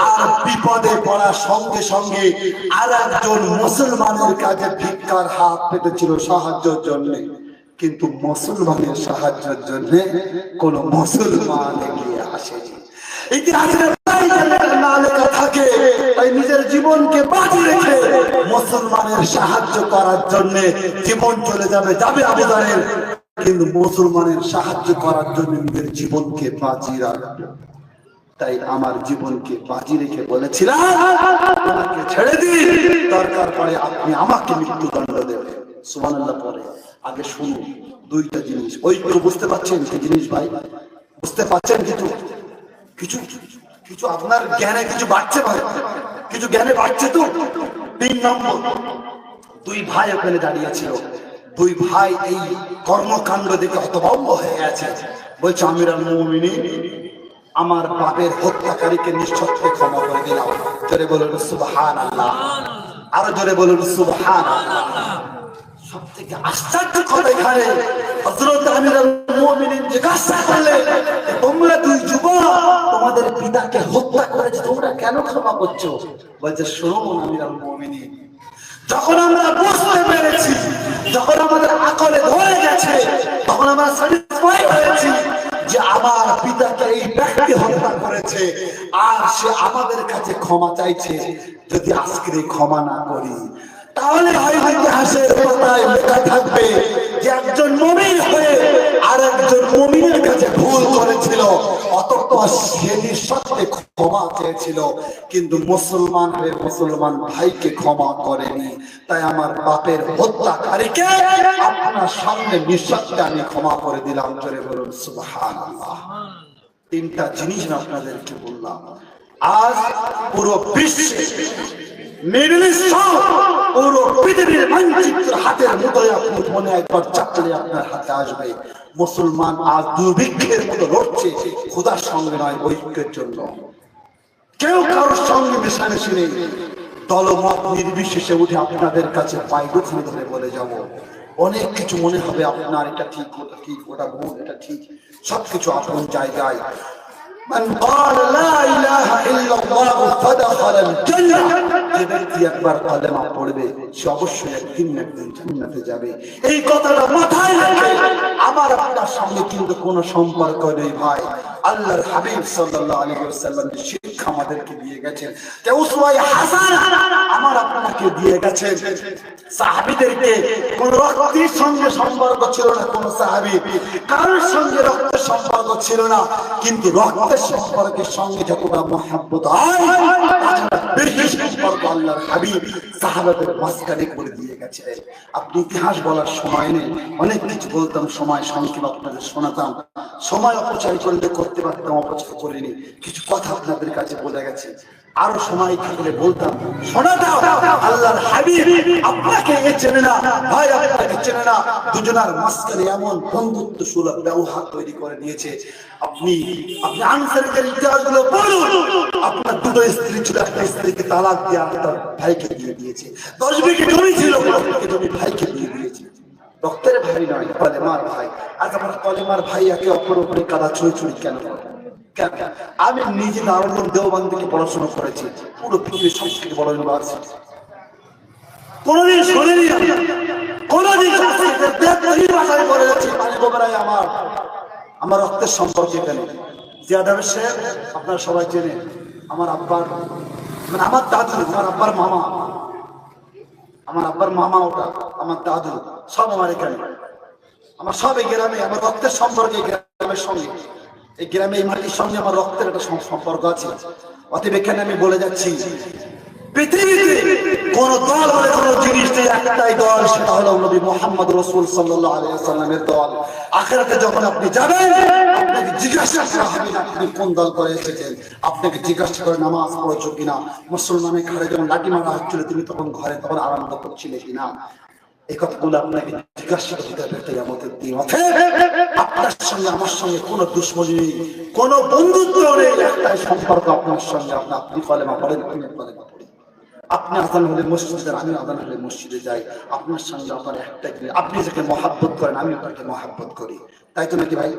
আর বিপদে পড়ার সঙ্গে সঙ্গে আর একজন মুসলমানের কাছে ভিক্ষার হাত পেতেছিল সাহায্যের জন্য, কিন্তু মুসলমানের সাহায্যের জন্য কোন মুসলমান এগিয়ে আসেনি। ইতিহাসের না লেখা থাকে, তাই নিজের জীবনকে বাজি রেখে মুসলমানের সাহায্য করার জন্য জীবন চলে যাবে আবু যারের, কিন্তু মুসলমানের সাহায্য করার জন্য নিজের জীবনকে বাজি রাখবে। তাই আমার জীবনকে বাজি রেখে বলেছিলাম আপনাকে ছেড়ে দিন, দরকার পড়ে আপনি আমাকে মৃত্যুদণ্ড দেবেন। সুবহানাল্লাহ। পরে আগে শুনুন 2টা জিনিস। ঐক্য বুঝতে পারছেন কি জিনিস ভাই? বুঝতে পারছেন? কিছু কিছু আপনার জ্ঞানে কিছু বাড়ছে ভাই, কিছু জ্ঞানে বাড়ছে তো। 3 নম্বর, 2 ভাই ওখানে দাঁড়িয়েছিল, 2 ভাই এই কর্মকাণ্ড দেখে হতভম্ব হয়ে গেছে। বলছে আমিরুল মুমিনিন আমার বাপের হত্যাকারীকে নিঃশর্তে ক্ষমা করে দিলাম। জোরে বলুন সুবহানাল্লাহ, আরো জোরে বলুন সুবহানাল্লাহ। সবথেকে আশ্চর্য কথা এখানে হযরত আমিরুল মুমিনিন জিজ্ঞাসা করলেন তোমরা 2 যুবক তোমাদের পিতাকে হত্যা করেছে, তোমরা কেন ক্ষমা করছো? বলছে শুনুন আমিরুল মুমিনিন, যখন আমরা বুঝতে পেরেছি, যখন আমাদের আকলে ধরে গেছে, তখন আমরা স্যাটিসফাই হয়েছি যে আমার পিতাকে এই ব্যক্তি হত্যা করেছে আর সে আমাদের কাছে ক্ষমা চাইছে। যদি আজকে ক্ষমা না করি তাহলে হয়তো ইতিহাসের পাতায় লেখা থাকবে যে একজন মুমিন হয়ে আর একজন মুমিনের কাছে ভুল করেছিল, অতঃপর সে নিঃশর্তে ক্ষমা চেয়েছিল, কিন্তু মুসলমান হয়ে মুসলমান ভাইকে ক্ষমা করেনি। তাই আমার বাপের হত্যাকারীকে আপনার সামনে নিঃশর্তে আমি ক্ষমা করে দিলাম। জোরে বলুন সুবহানাল্লাহ। 3টা জিনিস আপনাদেরকে বললাম। আজ পুরো বিশ্বে মিডল ইস্ট পুরো পৃথিবীর মানচিত্র হাতের মুঠোয় আপনি মনে একবার চাপলে আপনার হাতে আসবে। মুসলমান আজ দুর্ভিক্ষের মতো লড়ছে খোদার সঙ্গে নয়, ঐক্যের জন্য। কেউ কারোর সঙ্গে মেশামেশি নেই। দলমত নির্বিশেষে উঠে আপনাদের কাছে পায়ে দুখানে ধরে বলে যাব, অনেক কিছু মনে হবে আপনার, এটা ঠিক, ওটা ঠিক, ওটা ভুল, এটা ঠিক, সবকিছু আপন জায়গায়। من قال لا اله الا الله فدخل الجنه, যে ব্যক্তি একবার কালেমা পড়বে সে অবশ্যই একদিন জান্নাতে যাবে। এই কথাটা মাথায় রেখে আমার আপনার সঙ্গে কিন্তু কোনো সম্পর্ক নেই ভাই। আল্লাহর হাবিব সাল্লাল্লাহু আলাইহি ওয়াসাল্লাম যে শিক্ষা আমাদেরকে দিয়ে গেছেন, যে উসওয়ায়ে হাসানা আমার আপনাকে দিয়ে গেছেন। সাহাবীদেরকে কোন রক্তের সঙ্গে সম্পর্ক ছিল না, কোন সাহাবী কারোর সঙ্গে রক্তের সম্পর্ক ছিল না, কিন্তু রক্তের সম্পর্কের সঙ্গে যতটা মহব্বত হয় বেশি সম্পর্ক আল্লাহর হাবিব সাহাবাদের মাঝখানে করে দিয়ে গেছে। আপনি ইতিহাস বলার সময় নেই, অনেক কিছু বলতাম, সময় সংক্ষেপ আপনাদের শোনাতাম, সময় অপচয় করলে করতে পারতাম, অপচয় করিনি। কিছু কথা আপনাদের কাছে বলে গেছে। আরো সময় থাকলে বলতাম, শোনা দাও আল্লাহর হাবিব আপনাকে চেনে না, ভাই আপনাকে চেনে না, দুজনের মাঝখানে এমন বন্ধুত্ব সুলভ ব্যবহার তৈরি করে দিয়েছে। আপনি আনসারীদের ইতিহাসগুলো পড়ুন, আপনার দুটো স্ত্রী ছিল, একটা স্ত্রীকে তালাক দিয়ে আপনার ভাইকে দিয়ে দিয়েছে, 10 বিঘে জমি ছিল, জমি ভাইকে দিয়ে দিয়েছে। রক্তের ভাই নয়, কলেমার ভাই। আজ আমরা কলেমার ভাই একে অপর উপরে কাদা ছুঁড়ি কেন? আমি নিজে দারুল দেওবন্দ থেকে পড়াশোনা করেছি, পুরো পৃথিবীর সবথেকে বড় ইউনিভার্সিটি। কোনদিন শুনিনি, কোনদিন ভাষায় বলে যাচ্ছি আমার রক্তের সম্পর্কে কেন। জিয়াদ আহমেদ সাহেব আপনারা সবাই চেনে, আমার আব্বার মানে আমার দাদু, আমার আব্বার মামা, আমার আব্বার মামা, ওটা আমার দাদু, সব আমার এখানে, আমার সব এই গ্রামে, আমার রক্তের সম্পর্কে এই গ্রামের সঙ্গে, এই গ্রামে এই মাটির সঙ্গে আমার রক্তের একটা সম্পর্ক আছে। অতএব এখানে আমি বলে যাচ্ছি, পৃথিবীতে কোন দল বলে কোন জিনিস নেই, একটাই দল, সেটা হলো নবী মুহাম্মদ রাসূল সাল্লাল্লাহু আলাইহি ওয়াসাল্লামের দল। আখিরাতে যখন আপনি যাবেন, আপনাকে জিজ্ঞাসা করা হবে না আপনি কোন দল করে এসেছেন, আপনাকে জিজ্ঞাসা করে নামাজ পড়েছো কিনা, মুসলমানের ঘরে যখন লাঠি মারা হচ্ছিল তুমি তখন ঘরে তখন আনন্দ করছিলে কিনা, এই কথাগুলো আপনাকে জিজ্ঞাসা করতে হবে কিয়ামতের দিন। আপনার সঙ্গে আমার সঙ্গে কোনো দুশ্মনী নেই, কোনো বন্ধুত্ব নেই, একটাই সম্পর্ক আপনার সঙ্গে। আপনি কলেমা পড়েন, আমি কলেমা পড়ি, আপনি আযান হলে মসজিদে, আমি আযান হলে মসজিদে যাই, আপনার সঙ্গে আমার একটাই, আপনি যাকে মহাব্বত করেন আমি তাকে মহাব্বত করি, তাই তো নাকি ভাই?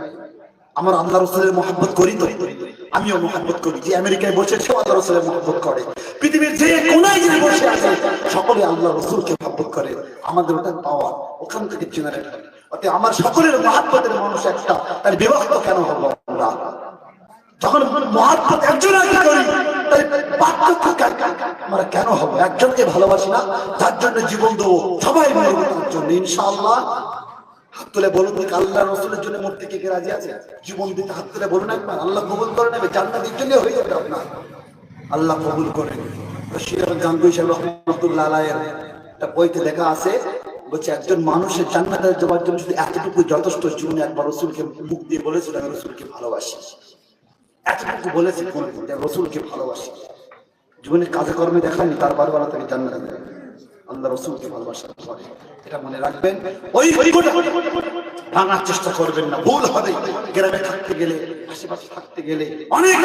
আমার আল্লাহ রাসূলের মহাব্বত করি তো, আমিও মহাব্বত করি। যে আমেরিকায় বসে সে আল্লাহ রাসূলের মহাব্বত করে, পৃথিবীর যে কোনায় যে বসে আছে সকলে আল্লাহ রাসূলকে মহাব্বত করে। আমাদের ওটা পাওয়ার, ওখান থেকে জেনারেট হয়। অতএব আমার সকলের মহাব্বতের মানুষ একটা, তার বিভক্ত কেন হবো আমরা? যখন মহাব্বত একজনের করি তাই পার্থক্য আমরা কেন হবো? একজনকে ভালোবাসি না, যার জন্য জীবন দেবো, সবাই মরবো তার জন্য ইনশাআল্লাহ। হাত তুলে বলুন, আল্লাহ রাসূলের জন্য মরতে কে কে রাজি আছে? জীবন দিতে হাত তুলে বলুন একবার, আল্লাহ কবুল করে নেবে, জান্নাতের জন্য হয়ে যাবে আপনার, আল্লাহ কবুল করে নেবে। রশিদ গাঙ্গুই সাহেব রাহমাতুল্লাহ আলাইহির একটা বইতে লেখা আছে, বলছে একজন মানুষের জান্নাতে যাওয়ার জন্য শুধু এতটুকু যথেষ্ট, জীবনে একবার রাসূলকে মুখ দিয়ে বলেছিল আমি রাসূলকে ভালোবাসি, এতটুকু বলেছে কোনদিন রাসূলকে ভালোবাসি, জীবনে কাজে কর্মে দেখায়নি, তার বারবার তাকে জান্নাতে দেয় আল্লাহ রাসূলকে ভালোবাসার পরে। এটা মনে রাখবেন, ওই ভাঙার চেষ্টা করবেন না, ভুল হবে। গ্রামে থাকতে গেলে, আশেপাশে থাকতে গেলে অনেক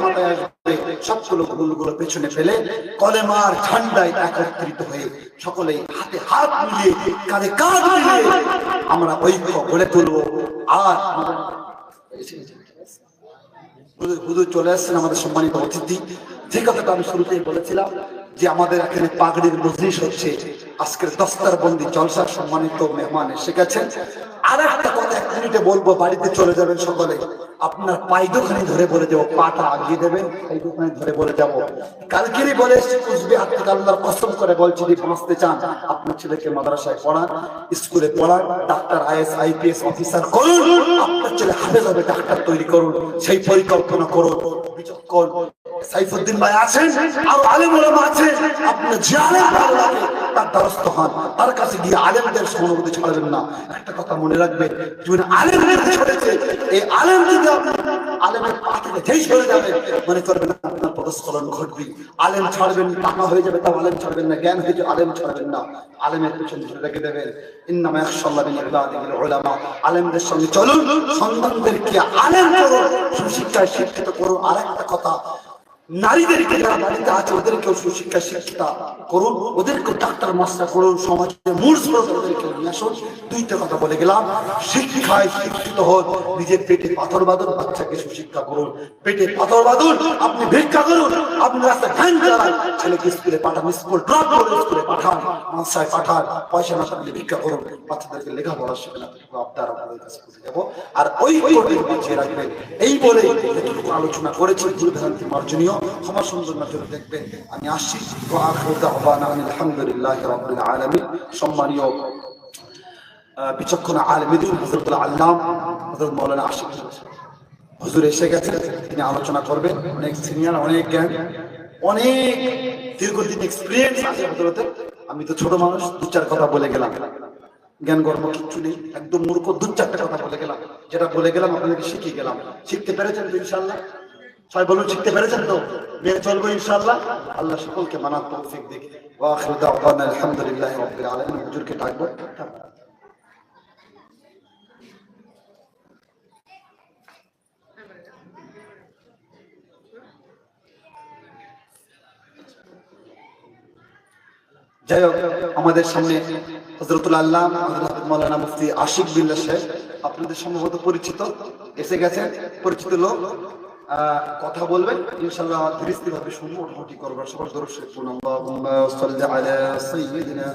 মাথায় আসবে, সবগুলো ভুলগুলো পেছনে ফেলে কলেমার ঝান্ডায় একত্রিত হয়ে সকলেই হাতে হাত মিলিয়ে, কাঁধে কাঁধ মিলিয়ে আমরা ঐক্য গড়ে তুলবো। আর হুজুর চলে আসছেন আমাদের সম্মানিত অতিথি। যে কথাটা আমি শুরুতেই বলেছিলাম যে আমাদের এখানে পাগড়ির মজলিস হচ্ছে, আজকের দস্তারবন্দি জলসার সম্মানিত মেহমান এসে গেছেন। আর একটা কথা 1 মিনিটে বলবো, বাড়িতে চলে যাবেন সকলে, আপনার পায়দোখানি ধরে বলে যাবো, পাটা আগিয়ে দেবেন, পায়দোখানি ধরে বলে যাবো। কালকেরই বলে বুঝবে, আপনি আল্লাহর কসম করে বলছি, যদি বাঁচতে চান আপনার ছেলেকে মাদ্রাসায় পড়ান, স্কুলে পড়ান, ডাক্তার আইএস আইপিএস অফিসার করুন, আপনার ছেলে হাফেজ হবে, ডাক্তার তৈরি করুন, সেই পরিকল্পনা করুন। বিচক্ষণ সাইফুদ্দিন ভাই আছেন, আর আলেম ওলামা আছেন, আপনি যে আলেম ভালো লাগে তার দ্বারস্থ হন, তার কাছে গিয়ে আলেমদের সহানুভূতি ছাড়বেন না। একটা কথা মনে রাখবেন, জীবনে আলেমদের ছেড়েছে, এই আলেম যদি আপনি আলেমের পা থেকে যেই সরে যাবে, মনে করবেন আপনার পদস্খলন ঘটবে। আলেম ছাড়বেন, টাকা হয়ে যাবে তাও আলেম ছাড়বেন না, জ্ঞান হয়ে যাবে আলেম ছাড়বেন না, আলেমের পিছনে ধরে রেখে দেবেন। ইন্নামা ইয়াখশাল্লাহ মিন ইবাদিহিল উলামা, আলেমদের সঙ্গে চলুন, সন্তানদেরকে আলেম করুন, সুশিক্ষায় শিক্ষিত করুন। আর একটা কথা, নারীদেরকে যারা বাড়িতে আছে ওদেরকেও সুশিক্ষা শিক্ষিতা করুন, ওদেরকেও ডাক্তার মাস্টার করুন, সমাজের মূল স্রোত ওদেরকেও নিয়ে আসুন। 2টা কথা বলে গেলাম, শিক্ষায় শিক্ষিত হন, নিজের পেটে পাথর বাঁধুন, বাচ্চাকে সুশিক্ষা করুন। পেটে পাথর বাঁধুন, আপনি ভিক্ষা করুন, আপনি রাস্তায় ভ্যান চালান, ছেলেকে স্কুলে পাঠান, স্কুল ড্রপ করে স্কুলে পাঠান, মাদ্রাসায় পাঠান, পয়সা না থাকলে ভিক্ষা করুন, বাচ্চাদেরকে লেখাপড়া শেখান। আপনার আপনাদের কাছে বুঝে যাবো। আর ওই কোটির বাঁচিয়ে রাখবেন। এই বলে যতটুকু আলোচনা করেছি ভুল ভ্রান্তি মার্জনীয়, ক্ষমা সুন্দর নজরে দেখবেন। আমি আসছি, আলহামদুলিল্লাহ রাব্বিল আলামিন। সম্মানীয় বিচক্ষণ আলেম দিন হযরতুল আল্লাম হযরত মাওলানা আশিক হুজুর এসে গেছে, তিনি আলোচনা করবেন। অনেক সিনিয়র, অনেক জ্ঞান, অনেক দীর্ঘদিন এক্সপিরিয়েন্স আছে হযরতের। আমি তো ছোট মানুষ, 2-4 কথা বলে গেলাম, জ্ঞান গর্ব কিচ্ছু নেই, একদম মূর্খ, 2-4টা কথা বলে গেলাম। যেটা বলে গেলাম আপনাদেরকে শিখিয়ে গেলাম। শিখতে পেরেছেন তো ইনশাআল্লাহ? সবাই বলুন শিখতে পেরেছেন তো? মেনে চলবো ইনশাআল্লাহ। আল্লাহ সকলকে মানার তৌফিক দিক। ওয়া আখিরু দাওয়ানা আলহামদুলিল্লাহি রাব্বিল আলামিন। হুজুরকে ডাকবো। যাই হোক, আমাদের সামনে হযরতুল আল্লামা হযরত মাওলানা মুফতি আশিক বিল্লাহ সাহেব, আপনাদের সম্ভবত পরিচিত, এসে গেছেন। পরিচিত লোক, কথা বলবেন ইনশাআল্লাহ। ধীরে স্থির ভাবে শুনবো, ওঠাউঠি করবার। সবার দরুদ শরীফ পড়ুন। আল্লাহুম্মা সাল্লি আলা সাইয়্যিদিনা